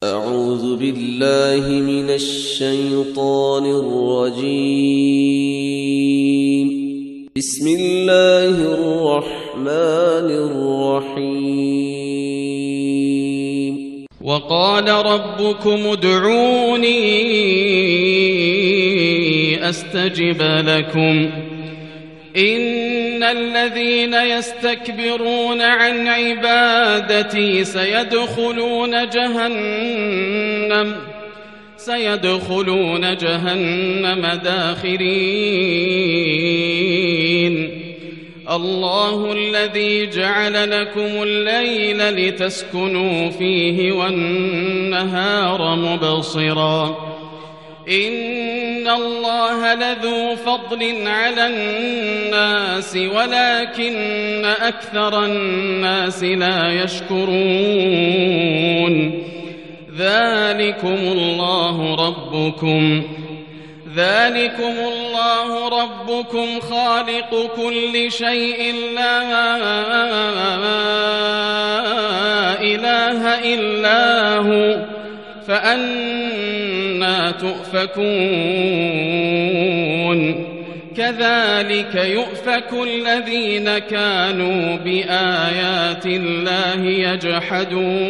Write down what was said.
أعوذ بالله من الشيطان الرجيم. بسم الله الرحمن الرحيم. وقال ربكم ادعوني أستجب لكم إن الذين يستكبرون عن عبادتي سيدخلون جهنم داخرين. الله الذي جعل لكم الليل لتسكنوا فيه والنهار مبصرا إن الله لذو فضل على الناس ولكن أكثر الناس لا يشكرون. ذلكم الله ربكم خالق كل شيء لا إله إلا هو فأنى تؤفكون. كذلك يؤفك الذين كانوا بآيات الله يجحدون.